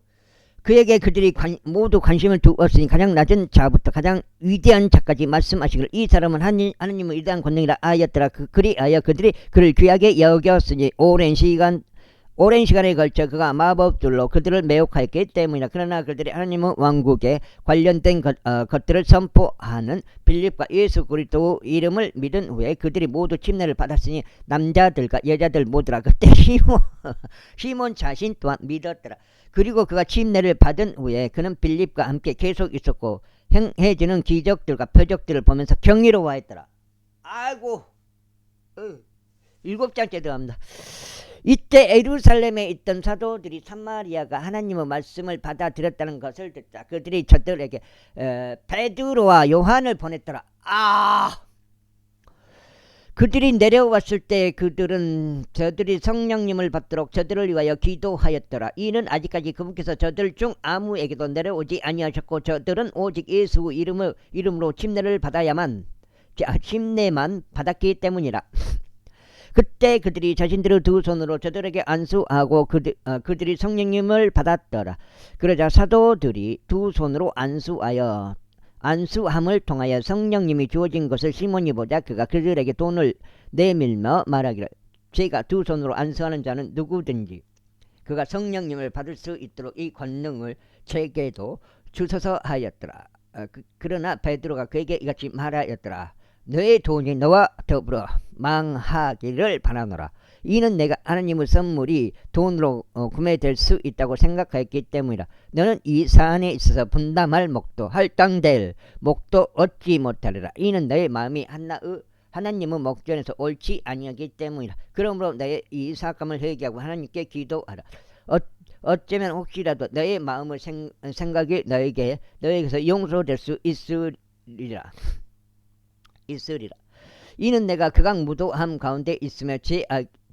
S1: 그에게 그들이 모두 관심을 두었으니 가장 낮은 자부터 가장 위대한 자까지 말씀하시기를 이 사람은 하느님의 위대한 권능이라 하였더라. 그리하여 그들이 그를 귀하게 여겼으니 오랜 시간에 걸쳐 그가 마법들로 그들을 매혹하였기 때문이라. 그러나 그들이 하나님의 왕국에 관련된 것들을 선포하는 빌립과 예수 그리스도 이름을 믿은 후에 그들이 모두 침례를 받았으니 남자들과 여자들 모두라. 그때 시몬 자신 또한 믿었더라. 그리고 그가 침례를 받은 후에 그는 빌립과 함께 계속 있었고 행해지는 기적들과 표적들을 보면서 경이로워했더라. 아이고 7장째 들어갑니다. 이때 예루살렘에 있던 사도들이 사마리아가 하나님의 말씀을 받아들였다는 것을 듣자 그들이 저들에게 베드로와 요한을 보냈더라. 그들이 내려왔을 때 저들이 성령님을 받도록 저들을 위하여 기도하였더라. 이는 아직까지 그분께서 저들 중 아무에게도 내려오지 아니하셨고 저들은 오직 예수 이름으로 침례만 받았기 때문이라. 그때 그들이 자신들의 두 손으로 저들에게 안수하고 그들이 성령님을 받았더라. 그러자 사도들이 두 손으로 안수함을 통하여 성령님이 주어진 것을 시몬이 보자 그가 그들에게 돈을 내밀며 말하기를 제가 두 손으로 안수하는 자는 누구든지 그가 성령님을 받을 수 있도록 이 권능을 제게도 주소서 하였더라. 그러나 베드로가 그에게 이같이 말하였더라. 너의 돈이 너와 더불어 망하기를 바라노라. 이는 내가 하나님의 선물이 돈으로 구매될 수 있다고 생각하였기 때문이라. 너는 이 사안에 있어서 분담할 목도 할당될 목도 얻지 못하리라. 이는 너의 마음이 하나님의 목전에서 옳지 아니하기 때문이라. 그러므로 너의 이 사감을 회개하고 하나님께 기도하라. 어쩌면 혹시라도 너의 마음의 생각이 너에게서 용서될 수 있으리라. 이는 내가 극악 무도함 가운데 있으며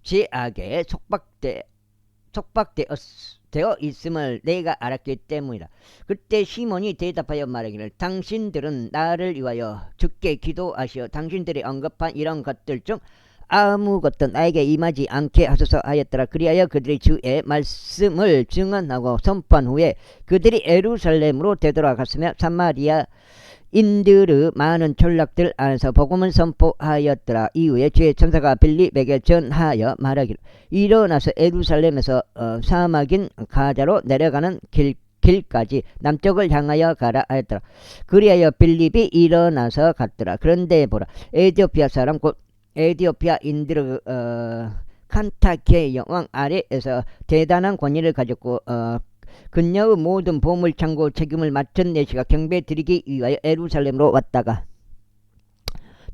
S1: 죄악에 속박되어 있음을 내가 알았기 때문이다. 그때 시몬이 대답하여 말하기를 당신들은 나를 위하여 주께 기도하시어 당신들이 언급한 이런 것들 중 아무것도 나에게 임하지 않게 하소서 하였더라. 그리하여 그들이 주의 말씀을 증언하고 선포한 후에 그들이 예루살렘으로 되돌아갔으며 사마리아 인들의 많은 촌락들 안에서 복음을 선포하였더라. 이후에 주의 천사가 빌립에게 전하여 말하기를 일어나서 예루살렘에서 사막인 가자로 내려가는 길까지 남쪽을 향하여 가라 하였더라. 그리하여 빌립이 일어나서 갔더라. 그런데 보라, 에티오피아 사람 곧 에티오피아 인들의 칸타케 여왕 아래에서 대단한 권위를 가졌고 그녀의 모든 보물창고 책임을 맡은 내시가 경배 드리기 위하여 예루살렘으로 왔다가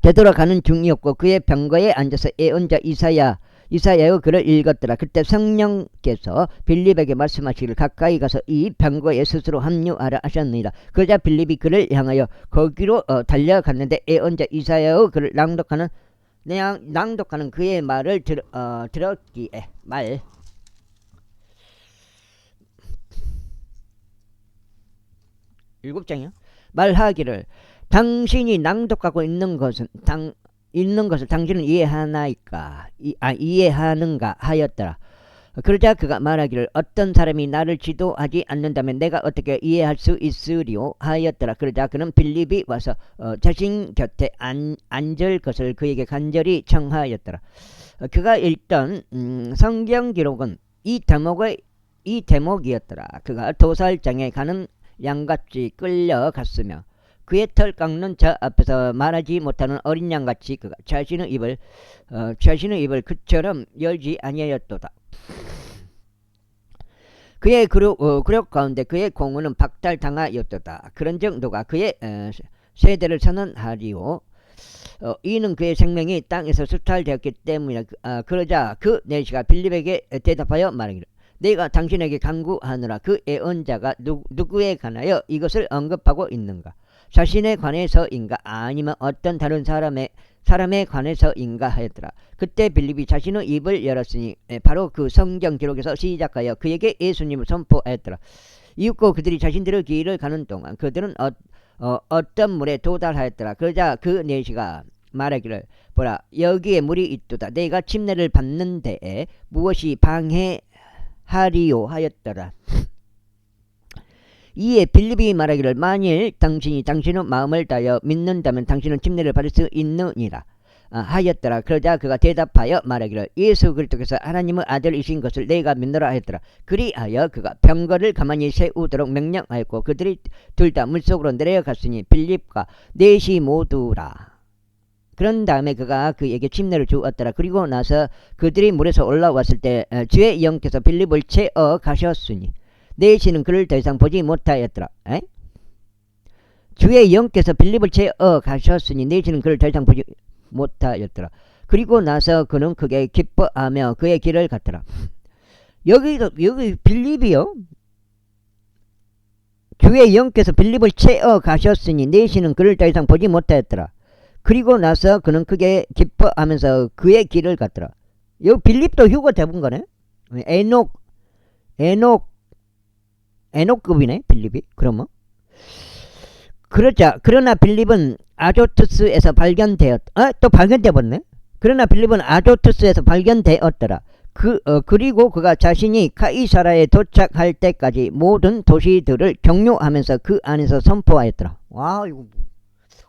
S1: 되돌아가는 중이었고 그의 병거에 앉아서 예언자 이사야의 글을 읽었더라. 그때 성령께서 빌립에게 말씀하시기를 가까이 가서 이 병거에 스스로 합류하라 하셨느니라. 그러자 빌립이 그를 향하여 거기로 달려갔는데 예언자 이사야의 글을 낭독하는 그의 말을 들었기에 7장이요. 말하기를 당신이 낭독하고 있는 것을 당신은 이해하는가 하였더라. 그러자 그가 말하기를 어떤 사람이 나를 지도하지 않는다면 내가 어떻게 이해할 수 있으리요 하였더라. 그러자 그는 빌립이 와서 자신 곁에 앉을 것을 그에게 간절히 청하였더라. 그가 읽던 성경 기록은 이 대목이었더라. 그가 도살장에 가는 양같이 끌려갔으며 그의 털 깎는 자 앞에서 말하지 못하는 어린 양같이 그가 자신의 입을 그처럼 열지 아니하였도다. 그의 굴욕 가운데 그의 공의는 박탈당하였도다. 그런즉 누가 그의 세대를 선언하리요. 이는 그의 생명이 땅에서 수탈되었기 때문이라. 그러자 그 내시가 빌립에게 대답하여 말하기를 내가 당신에게 간구하노라. 그 예언자가 누구에 관하여 이것을 언급하고 있는가? 자신에 관해서인가 아니면 어떤 다른 사람에 관해서인가 하였더라. 그때 빌립이 자신의 입을 열었으니 바로 그 성경 기록에서 시작하여 그에게 예수님을 선포하였더라. 이윽고 그들이 자신들의 길을 가는 동안 그들은 어떤 물에 도달하였더라. 그러자 그 내시가 말하기를 보라, 여기에 물이 있도다. 내가 침례를 받는 데에 무엇이 방해하리요 하였더라. 이에 빌립이 말하기를 만일 당신의 마음을 다하여 믿는다면 당신은 침례를 받을 수 있느니라 하였더라. 그러자 그가 대답하여 말하기를 예수 그리스도께서 하나님의 아들이신 것을 내가 믿노라 하였더라. 그리하여 그가 병거를 가만히 세우도록 명령하였고 그들이 둘 다 물속으로 내려갔으니 빌립과 넷이 모두라. 그런 다음에 그가 그에게 침례를 주었더라. 그리고 나서 그들이 물에서 올라왔을 때 주의 영께서 빌립을 채어 가셨으니 넷이는 그를 더 이상 보지 못하였더라. 주의 영께서 빌립을 채어 가셨으니 넷이는 그를 더 이상 보지 못하였더라. 그리고 나서 그는 크게 기뻐하며 그의 길을 갔더라. 여기 빌립이요. 주의 영께서 빌립을 채어 가셨으니 넷이는 그를 더 이상 보지 못하였더라. 그리고 나서 그는 크게 기뻐하면서 그의 길을 갔더라. 여기 빌립도 휴거 대본 거네. 에녹급이네 빌립이. 그러면 그러나 빌립은 아조투스에서 또 발견돼 버렸네. 그러나 빌립은 아조투스에서 발견되었더라. 그리고 그가 자신이 카이사라에 도착할 때까지 모든 도시들을 경유하면서 그 안에서 선포하였더라. 와, 이거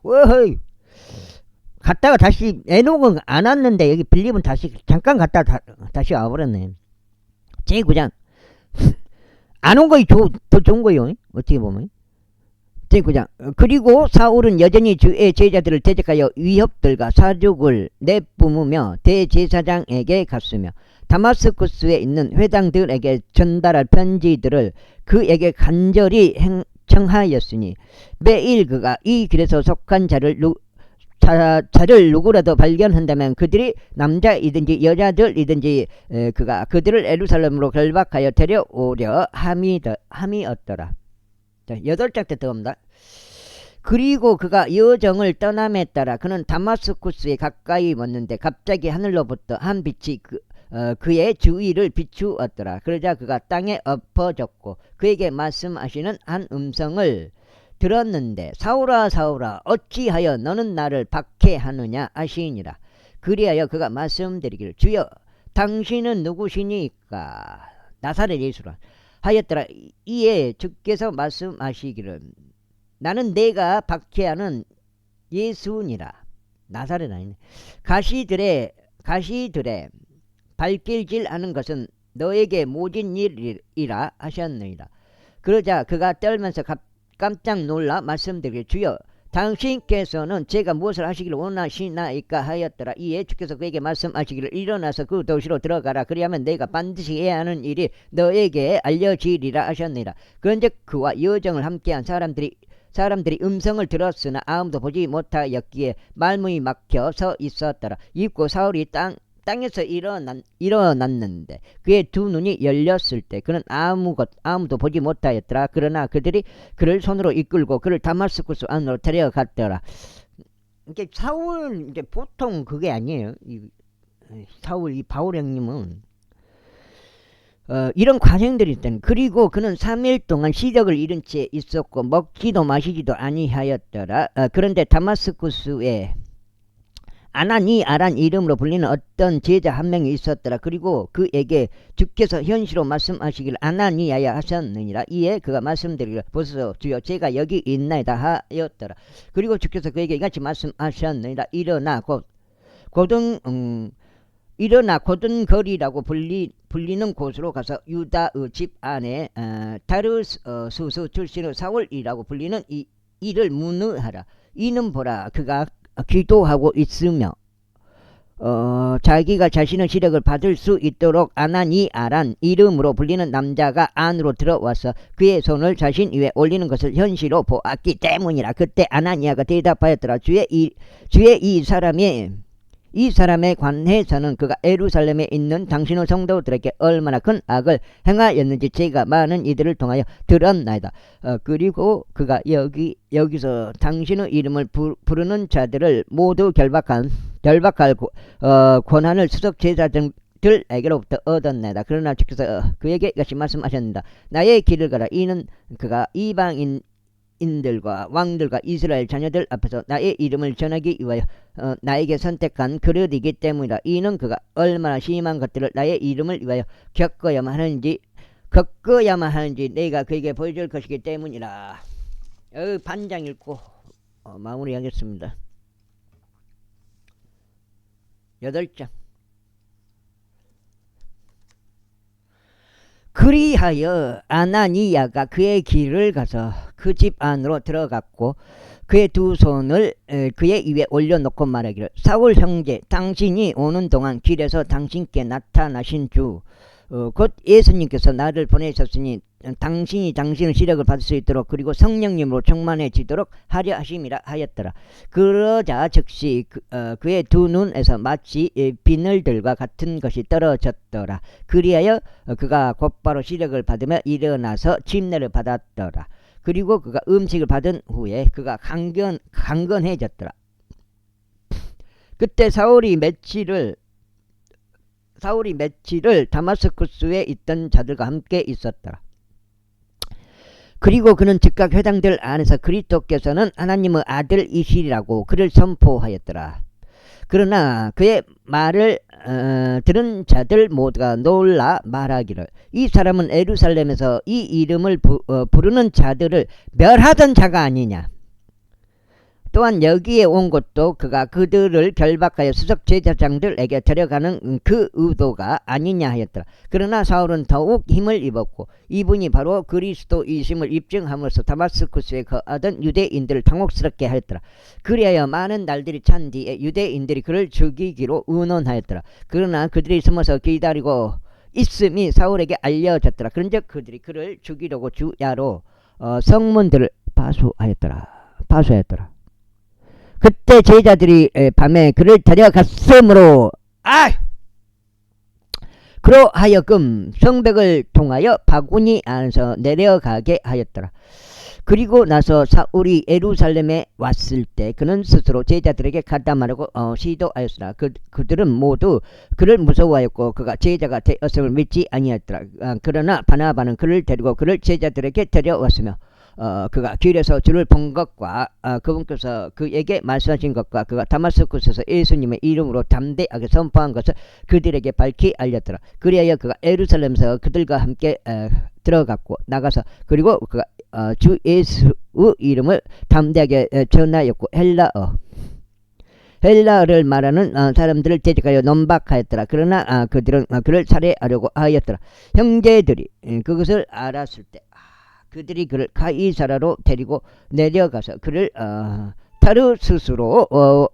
S1: 어허이. 갔다가 다시 에녹은 안 왔는데 여기 빌립은 다시 잠깐 갔다 다시 와버렸네. 제9장 안 온 거이 더 좋은 거요. 어떻게 보면 제9장. 그리고 사울은 여전히 주의 제자들을 대적하여 위협들과 사족을 내뿜으며 대제사장에게 갔으며 다마스쿠스에 있는 회당들에게 전달할 편지들을 그에게 간절히 청하였으니 매일 그가 이 길에서 속한 자를 누구라도 발견한다면 그들이 남자이든지 여자들이든지 그가 그들을 예루살렘으로 결박하여 데려오려 함이었더라. 자, 8장 때 들어옵니다. 그리고 그가 여정을 떠남에 따라 그는 다마스쿠스에 가까이 왔는데 갑자기 하늘로부터 한 빛이 그의 주위를 비추었더라. 그러자 그가 땅에 엎어졌고 그에게 말씀하시는 한 음성을 들었는데 사울아 사울아 어찌하여 너는 나를 박해하느냐 하시니라. 그리하여 그가 말씀드리기를 주여 당신은 누구시니까 나사렛 예수라 하였더라. 이에 주께서 말씀하시기를 나는 내가 박해하는 예수니라. 나사렛 아니네. 가시들의 발길질하는 것은 너에게 모진 일이라 하셨느니라. 그러자 그가 떨면서 깜짝 놀라 말씀드리기를 주여 당신께서는 제가 무엇을 하시기를 원하시나이까 하였더라. 이에 주께서 그에게 말씀하시기를 일어나서 그 도시로 들어가라. 그리하면 내가 반드시 해야 하는 일이 너에게 알려지리라 하셨느니라. 그런즉 그와 여정을 함께한 사람들이 음성을 들었으나 아무도 보지 못하였기에 말문이 막혀 서 있었더라. 입고 사울이 땅에서 일어났는데 그의 두 눈이 열렸을 때 그는 아무도 보지 못하였더라. 그러나 그들이 그를 손으로 이끌고 그를 다마스쿠스 안으로 데려갔더라. 이게 사울 이제 보통 그게 아니에요. 사울 이 바울 형님은 이런 과정들이 있던. 그리고 그는 3일 동안 시력을 잃은 채 있었고 먹지도 마시지도 아니하였더라. 그런데 다마스쿠스에 아란 이름으로 불리는 어떤 제자 한 명이 있었더라. 그리고 그에게 주께서 현시로 말씀하시기를 아나니아야 하셨느니라. 이에 그가 말씀드리기를 보소서 주여 제가 여기 있나이다 하였더라. 그리고 주께서 그에게 이같이 말씀하셨느니라. 일어나 고든거리라고 불리는 곳으로 가서 유다의 집 안에 다르수스 출신의 사울이라고 불리는 이를 문의하라. 이는 보라 그가 기도하고 있으며 자기가 자신의 시력을 받을 수 있도록 아란 이름으로 불리는 남자가 안으로 들어와서 그의 손을 자신 위에 올리는 것을 현시로 보았기 때문이라. 그때 아나니아가 대답하였더라. 주의 이 사람에 관해서는 그가 예루살렘에 있는 당신의 성도들에게 얼마나 큰 악을 행하였는지 제가 많은 이들을 통하여 들었나이다. 그리고 그가 여기서 당신의 이름을 부르는 자들을 모두 결박할 권한을 수석 제사장들에게로부터 얻었나이다. 그러나 주께서 그에게 이같이 말씀하셨습니다. 나의 길을 가라. 이는 그가 이방인들과 왕들과 이스라엘 자녀들 앞에서 나의 이름을 전하기 위하여 나에게 선택한 그릇이기 때문이다. 이는 그가 얼마나 심한 것들을 나의 이름을 위하여 겪어야만 하는지 내가 그에게 보여줄 것이기 때문이라. 반장 읽고 마무리하겠습니다. 8장. 그리하여 아나니아가 그의 길을 가서 그 집 안으로 들어갔고 그의 두 손을 그의 입에 올려놓고 말하기를 사울 형제 당신이 오는 동안 길에서 당신께 나타나신 주 곧 예수님께서 나를 보내셨으니 당신이 당신의 시력을 받을 수 있도록 그리고 성령님으로 충만해지도록 하려 하심이라 하였더라. 그러자 즉시 그의 두 눈에서 마치 비늘들과 같은 것이 떨어졌더라. 그리하여 그가 곧바로 시력을 받으며 일어나서 침례를 받았더라. 그리고 그가 음식을 받은 후에 그가 강건해졌더라. 그때 사울이 며칠을 다마스쿠스에 있던 자들과 함께 있었더라. 그리고 그는 즉각 회당들 안에서 그리스도께서는 하나님의 아들이시라고 그를 선포하였더라. 그러나 그의 말을 들은 자들 모두가 놀라 말하기를 이 사람은 예루살렘에서 이 이름을 부르는 자들을 멸하던 자가 아니냐. 또한 여기에 온 것도 그가 그들을 결박하여 수석 제사장들에게 데려가는 그 의도가 아니냐 하였더라. 그러나 사울은 더욱 힘을 입었고 이분이 바로 그리스도이심을 입증함으로써 다마스쿠스에 거하던 유대인들을 당혹스럽게 하였더라. 그리하여 많은 날들이 찬 뒤에 유대인들이 그를 죽이기로 의논하였더라. 그러나 그들이 숨어서 기다리고 있음이 사울에게 알려졌더라. 그런즉 그들이 그를 죽이려고 주야로 성문들을 파수하였더라. 그때 제자들이 밤에 그를 데려갔으므로 그로하여금 성벽을 통하여 바구니 안에서 내려가게 하였더라. 그리고 나서 사울이 예루살렘에 왔을 때 그는 스스로 제자들에게 가담하려고 시도하였으나 그들은 모두 그를 무서워하였고 그가 제자가 되었음을 믿지 아니하였더라. 그러나 바나바는 그를 데리고 그를 제자들에게 데려왔으며 그가 길에서 주를 본 것과 그분께서 그에게 말씀하신 것과 그가 다마스쿠스에서 예수님의 이름으로 담대하게 선포한 것을 그들에게 밝히 알렸더라. 그리하여 그가 예루살렘에서 그들과 함께 들어갔고 나가서 그리고 그가 주 예수의 이름을 담대하게 전하였고 헬라어를 말하는 사람들을 대적하여 논박하였더라. 그러나 그들은 그를 살해하려고 하였더라. 형제들이 그것을 알았을 때 그들이 그를 가이사라로 데리고 내려가서 그를 타르수스로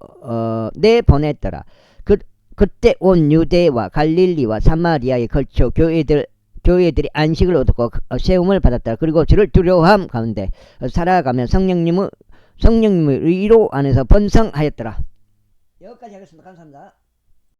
S1: 내보냈더라. 그때 온 유대와 갈릴리와 사마리아에 걸쳐 교회들이 안식을 얻고 세움을 받았더라. 그리고 주를 두려워함 가운데 살아가며 성령님의 의로 안에서 번성하였더라. 여기까지 하겠습니다. 감사합니다.